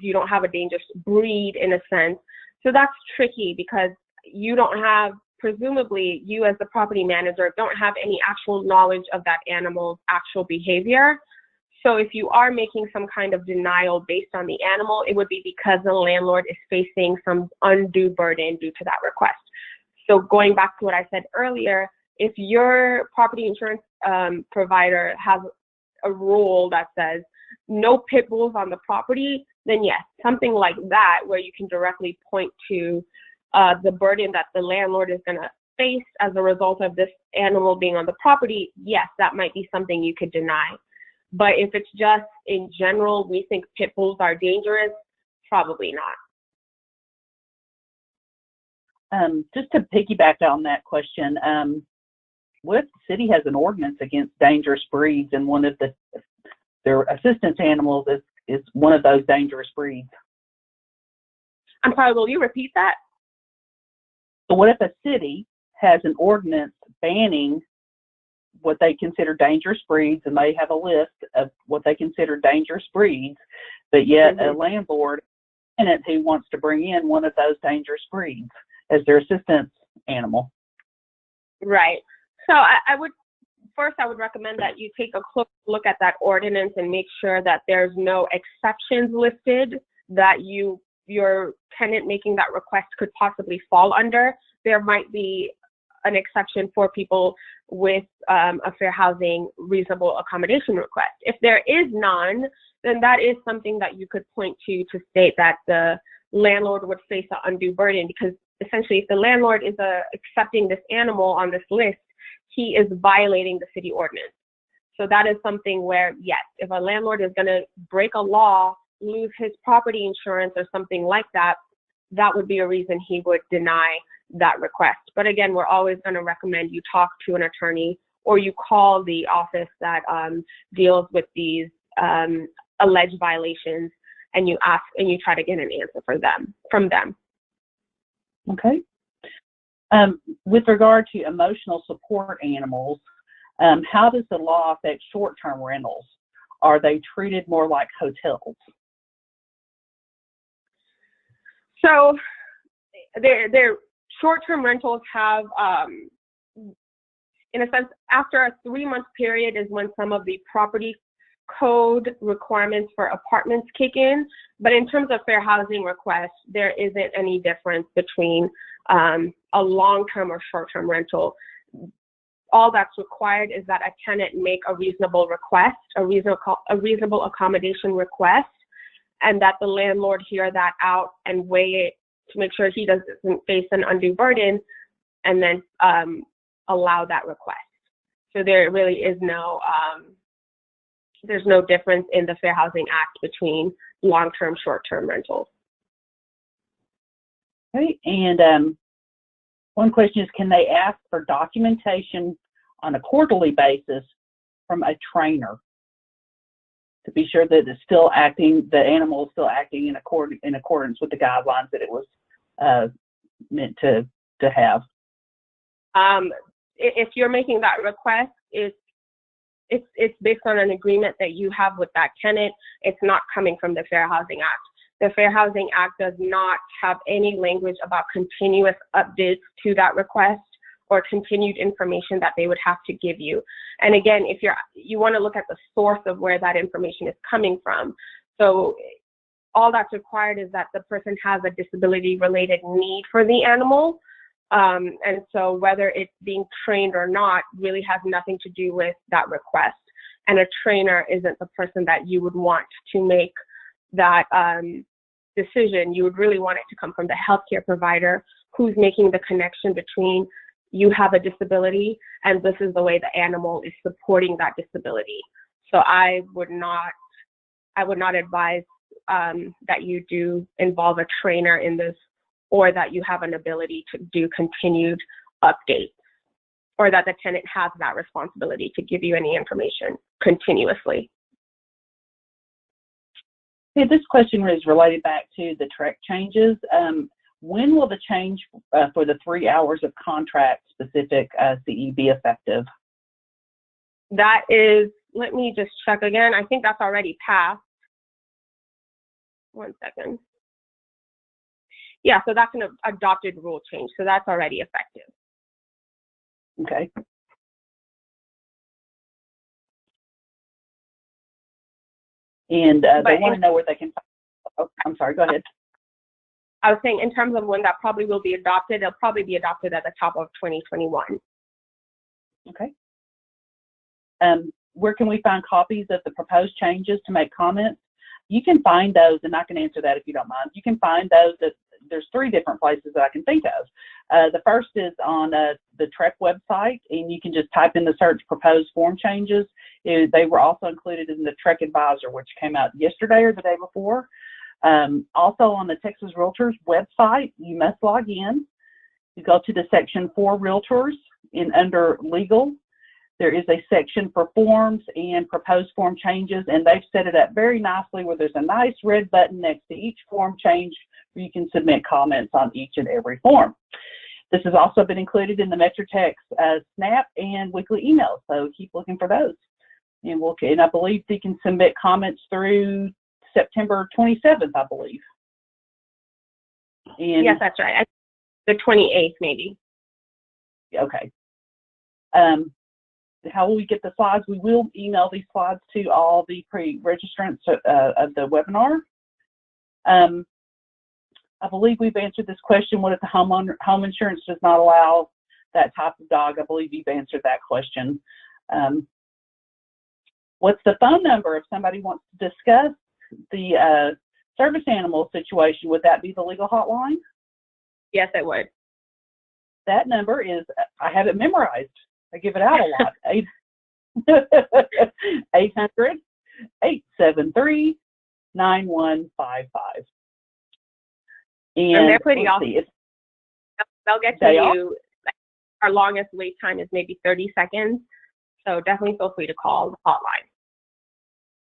you don't have a dangerous breed in a sense. So that's tricky because you don't have, presumably you as the property manager don't have any actual knowledge of that animal's actual behavior. So if you are making some kind of denial based on the animal, it would be because the landlord is facing some undue burden due to that request. So going back to what I said earlier, if your property insurance provider has a rule that says no pit bulls on the property, then yes, something like that where you can directly point to the burden that the landlord is going to face as a result of this animal being on the property, yes, that might be something you could deny. But if it's just in general, we think pit bulls are dangerous, probably not. Just to piggyback on that question, what if the city has an ordinance against dangerous breeds and one of their assistance animals is one of those dangerous breeds? I'm sorry, will you repeat that? So what if a city has an ordinance banning what they consider dangerous breeds, and they have a list of what they consider dangerous breeds, but yet a landlord who wants to bring in one of those dangerous breeds as their assistance animal? Right. So I would recommend that you take a close look at that ordinance and make sure that there's no exceptions listed that your tenant making that request could possibly fall under. There might be an exception for people with a fair housing reasonable accommodation request. If there is none, then that is something that you could point to state that the landlord would face an undue burden, because essentially if the landlord is accepting this animal on this list, he is violating the city ordinance. So that is something where, yes, if a landlord is going to break a law, lose his property insurance or something like that, that would be a reason he would deny that request. But again, we're always going to recommend you talk to an attorney or you call the office that deals with these alleged violations, and you ask and you try to get an answer from them. Okay. With regard to emotional support animals, how does the law affect short-term rentals? Are they treated more like hotels? So they're short-term rentals have, in a sense, after a 3-month period is when some of the property code requirements for apartments kick in. But in terms of fair housing requests, there isn't any difference between a long-term or short-term rental. All that's required is that a tenant make a reasonable request, a reasonable accommodation request, and that the landlord hear that out and weigh it to make sure he doesn't face an undue burden, and then allow that request. So there really is no, there's no difference in the Fair Housing Act between long-term, short-term rentals. Okay, and one question is, can they ask for documentation on a quarterly basis from a trainer to be sure that it's still acting, the animal is still acting in accordance with the guidelines that it was meant to have? If you're making that request, it's based on an agreement that you have with that tenant. It's not coming from the Fair Housing Act. The Fair Housing Act does not have any language about continuous updates to that request or continued information that they would have to give you. And again, if you want to look at the source of where that information is coming from. So all that's required is that the person has a disability-related need for the animal. And so whether it's being trained or not really has nothing to do with that request. And a trainer isn't the person that you would want to make that decision. You would really want it to come from the healthcare provider who's making the connection between you have a disability and this is the way the animal is supporting that disability. So I would not advise that you do involve a trainer in this, or that you have an ability to do continued updates, or that the tenant has that responsibility to give you any information continuously. Okay, this question is related back to the TREC changes. When will the change for the 3 hours of contract specific CE be effective? That is, let me just check again. I think that's already passed. 1 second. Yeah, so that's an adopted rule change. So that's already effective. Okay. And they want to know where they can find. Oh, I'm sorry, go ahead. I was saying in terms of when that probably will be adopted, it'll probably be adopted at the top of 2021. Okay. Where can we find copies of the proposed changes to make comments? You can find those, and I can answer that if you don't mind. You can find those there's 3 different places that I can think of. The first is on the TREC website, and you can just type in the search proposed form changes. They were also included in the TREC Advisor, which came out yesterday or the day before. Also on the Texas Realtors website, you must log in. You go to the section for Realtors, and under Legal, there is a section for forms and proposed form changes, and they've set it up very nicely where there's a nice red button next to each form change where you can submit comments on each and every form. This has also been included in the MetroTex Snap and weekly emails, so keep looking for those. And I believe you can submit comments through September 27th, I believe. And yes, that's right. The 28th, maybe. Okay. How will we get the slides? We will email these slides to all the pre-registrants of the webinar. I believe we've answered this question. What if the home insurance does not allow that type of dog? I believe you've answered that question. What's the phone number if somebody wants to discuss the service animal situation? Would that be the legal hotline? Yes, it would. That number is, I have it memorized. I give it out a lot. 800-873-9155. And they're pretty awesome. They'll get to you. Our longest wait time is maybe 30 seconds. So definitely feel free to call the hotline.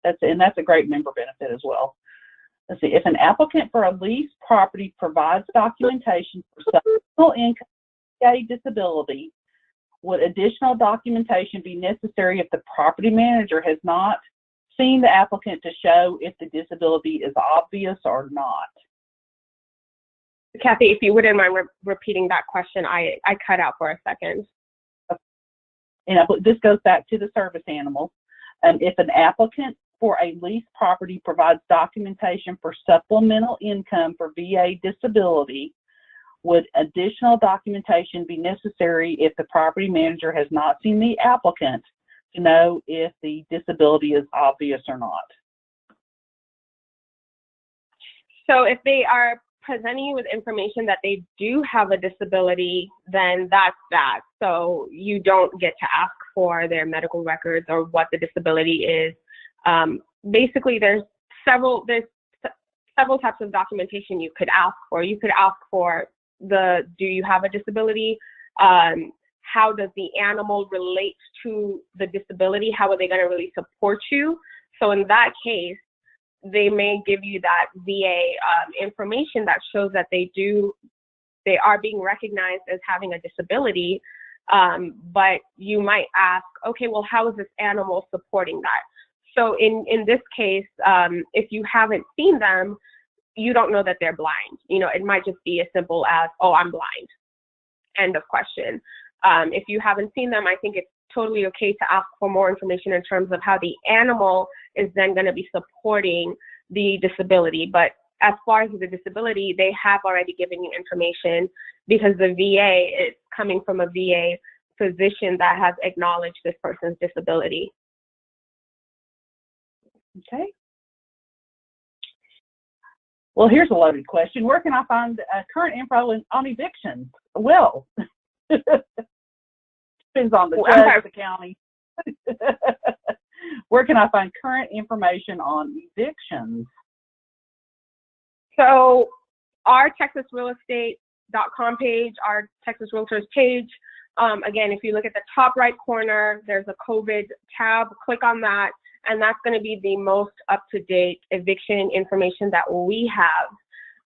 That's a great member benefit as well. Let's see. If an applicant for a leased property provides documentation for supplemental income disability, would additional documentation be necessary if the property manager has not seen the applicant to show if the disability is obvious or not? Kathy, if you wouldn't mind repeating that question, I cut out for a second. And this goes back to the service animals. If an applicant for a leased property provides documentation for supplemental income for VA disability, would additional documentation be necessary if the property manager has not seen the applicant to know if the disability is obvious or not? So if they are presenting you with information that they do have a disability, then that's that. So you don't get to ask for their medical records or what the disability is. Basically, there's several types of documentation you could ask for. You could ask for do you have a disability? How does the animal relate to the disability? How are they going to really support you? So in that case, they may give you that VA information that shows that they are being recognized as having a disability, but you might ask, okay, well, how is this animal supporting that? So in this case, if you haven't seen them, you don't know that they're blind. You know, it might just be as simple as, oh, I'm blind. End of question. If you haven't seen them, I think it's totally okay to ask for more information in terms of how the animal is then going to be supporting the disability. But as far as the disability, they have already given you information because the VA is coming from a VA physician that has acknowledged this person's disability. Okay. Well, here's a loaded question. Where can I find current info on evictions? Well, depends on the judge, the county. Where can I find current information on evictions? So our TexasRealEstate.com page, our Texas Realtors page, again, if you look at the top right corner, there's a COVID tab. Click on that, and that's going to be the most up-to-date eviction information that we have.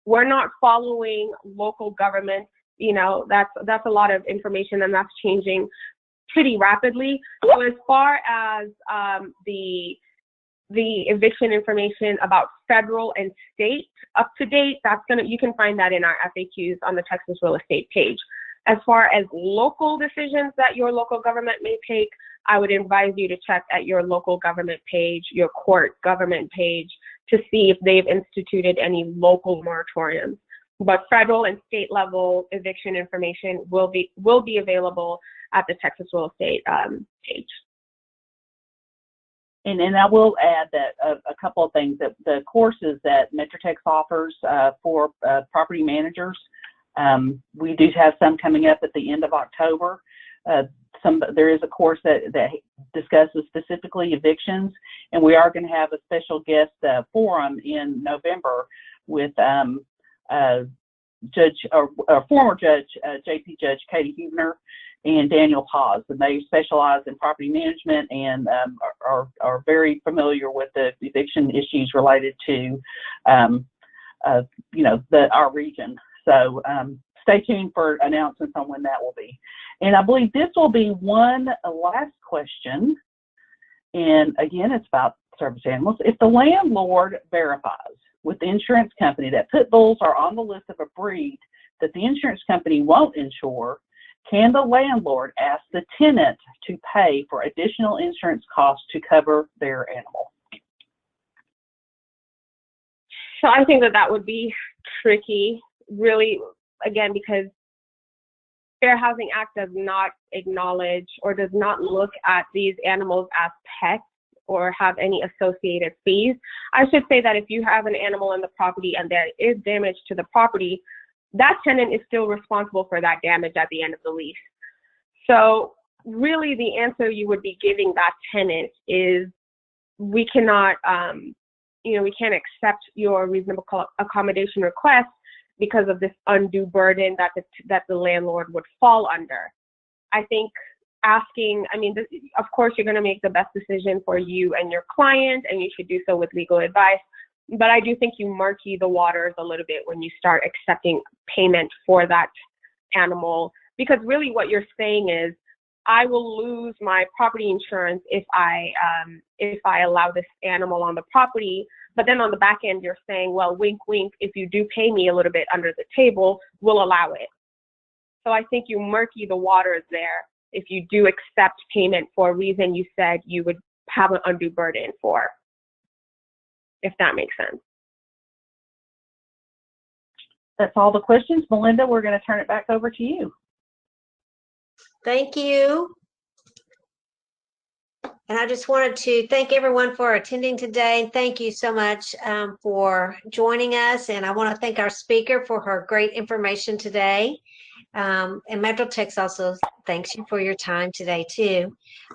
We're not following local government. You know, that's a lot of information, and that's changing pretty rapidly. So as far as the eviction information about federal and state up to date, you can find that in our FAQs on the Texas Real Estate page. As far as local decisions that your local government may take, I would advise you to check at your local government page, your court government page, to see if they've instituted any local moratoriums. But federal and state level eviction information will be available at the Texas Real Estate page. And I will add that a couple of things, that the courses that MetroTex offers for property managers, we do have some coming up at the end of October. There is a course that discusses specifically evictions, and we are going to have a special guest forum in November with former Judge JP Judge Katie Huebner and Daniel Paz, and they specialize in property management and are very familiar with the eviction issues related to our region. So stay tuned for announcements on when that will be. And I believe this will be one last question. And again, it's about service animals. If the landlord verifies with the insurance company that pit bulls are on the list of a breed that the insurance company won't insure, can the landlord ask the tenant to pay for additional insurance costs to cover their animal? So I think that would be tricky, really, again, because Fair Housing Act does not acknowledge or does not look at these animals as pets or have any associated fees. I should say that if you have an animal in the property and there is damage to the property, that tenant is still responsible for that damage at the end of the lease. So really the answer you would be giving that tenant is we cannot, we can't accept your reasonable accommodation request because of this undue burden that the landlord would fall under. I think asking, of course you're going to make the best decision for you and your client, and you should do so with legal advice. But I do think you murky the waters a little bit when you start accepting payment for that animal, because really what you're saying is, I will lose my property insurance if I allow this animal on the property, But then on the back end, you're saying, well, wink, wink, if you do pay me a little bit under the table, we'll allow it. So I think you murky the waters there if you do accept payment for a reason you said you would have an undue burden for, if that makes sense. That's all the questions. Melinda, we're going to turn it back over to you. Thank you. And I just wanted to thank everyone for attending today. Thank you so much for joining us. And I want to thank our speaker for her great information today. And MetroTex also thanks you for your time today too.